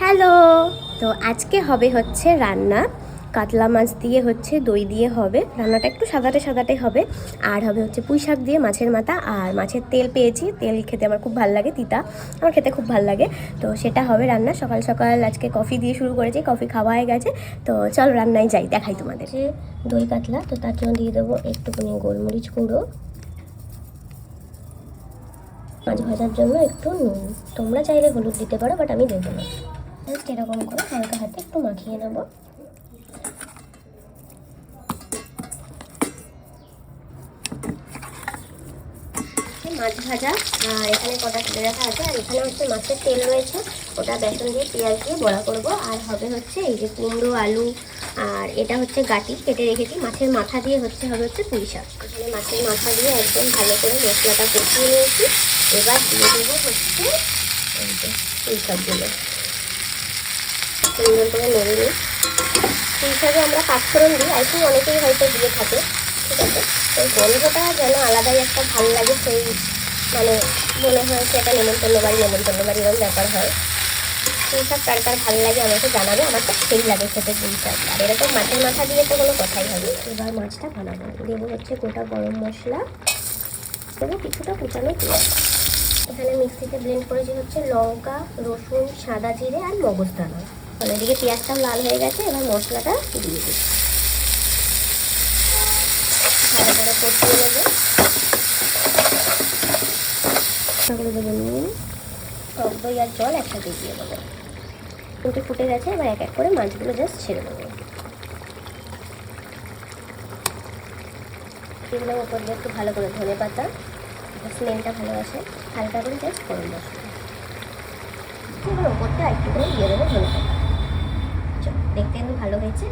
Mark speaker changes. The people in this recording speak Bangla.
Speaker 1: হ্যালো। তো আজকে হবে হচ্ছে রান্না কাতলা মাছ দিয়ে হচ্ছে দই দিয়ে হবে রান্নাটা, একটু সাদাটে সাদাটে হবে। আর হবে হচ্ছে পুঁই শাক দিয়ে মাছের মাথা, আর মাছের তেল পেয়েছি, তেল খেতে আমার খুব ভালো লাগে, তিতা আমার খেতে খুব ভালো লাগে। তো সেটা হবে রান্না। সকাল সকাল আজকে কফি দিয়ে শুরু করেছি, কফি খাওয়া হয়ে গেছে। তো চল রান্নায় যাই, দেখাই তোমাদের। দই কাতলা, তো তার জন্য দিয়ে দেবো একটুখানি গোলমরিচ গুঁড়ো, মাছ ভাজার জন্য একটু নুন, তোমরা চাইলে হলুদ দিতে পারো, বাট আমি দেবো না। জাস্ট এরকম করে হালকা হাতে একটু মাখিয়ে নেব। মাছ ভাজা, আর এখানে কটা তুলে রাখা আছে, আর এখানে হচ্ছে মাছের তেল রয়েছে, ওটা বেসন দিয়ে পেঁয়াজ দিয়ে বড়া করব। আর হবে হচ্ছে এই যে কুমড়ো আলু, আর এটা হচ্ছে গাটি কেটে রেখেছি, মাছের মাথা দিয়ে হবে হচ্ছে পুঁই শাক। এখানে মাছের মাথা দিয়ে একদম ভালো করে মশলাটা কষিয়ে নিয়েছি। এবার দিয়ে দেবো হচ্ছে এই যে পুঁই শাকগুলো, সুন্দর করে নেড়ে নিই। পুঁই শাকে আমরা পাঁচফোড়ন দিই, আই থিঙ্ক অনেকেই হয়তো দিয়ে থাকে, ঠিক আছে। ওই গন্ধটা যেন আলাদাই একটা ভালো লাগে, সেই মানে মনে হয় সেটা নেমন্তন্ন বাড়ি এরকম ব্যাপার হয়। পুঁই শাক কার কার ভালো লাগে আমাকে জানাবে, আমার তো সেই লাগে খেতে পুঁই শাক। আর এরকম মাছের মাথা দিয়ে তো কোনো কথাই হবে। এবার মাছটা বানাবো, দেবো হচ্ছে গোটা গরম মশলা, দেবো কিছুটা কুচানো পেঁয়াজ। এখানে মিক্সিতে ব্লেন্ড করেছি হচ্ছে লঙ্কা, রসুন, সাদা জিরে আর মগজদানা। মানে এদিকে পেঁয়াজটাও লাল হয়ে গেছে, এবার মশলাটা দিয়ে দিই, ভালো করে কষিয়ে নেবো। করে দেবো নুন, টক দই আর জল একসাথে দিয়ে দেবো। কিন্তু ফুটে গেছে, এবার এক এক করে মাছগুলো জাস্ট ছেড়ে দেবো। এগুলো ওপর দিয়ে একটু ভালো করে ধনে পাতা, স্মেলটা ভালো আসে, হালকা করে জাস্ট গরম মশলা, এবার ওপরটা একটু করে দিয়ে দেবো ধনে পাতা। দেখতে কিন্তু ভালো হয়েছে।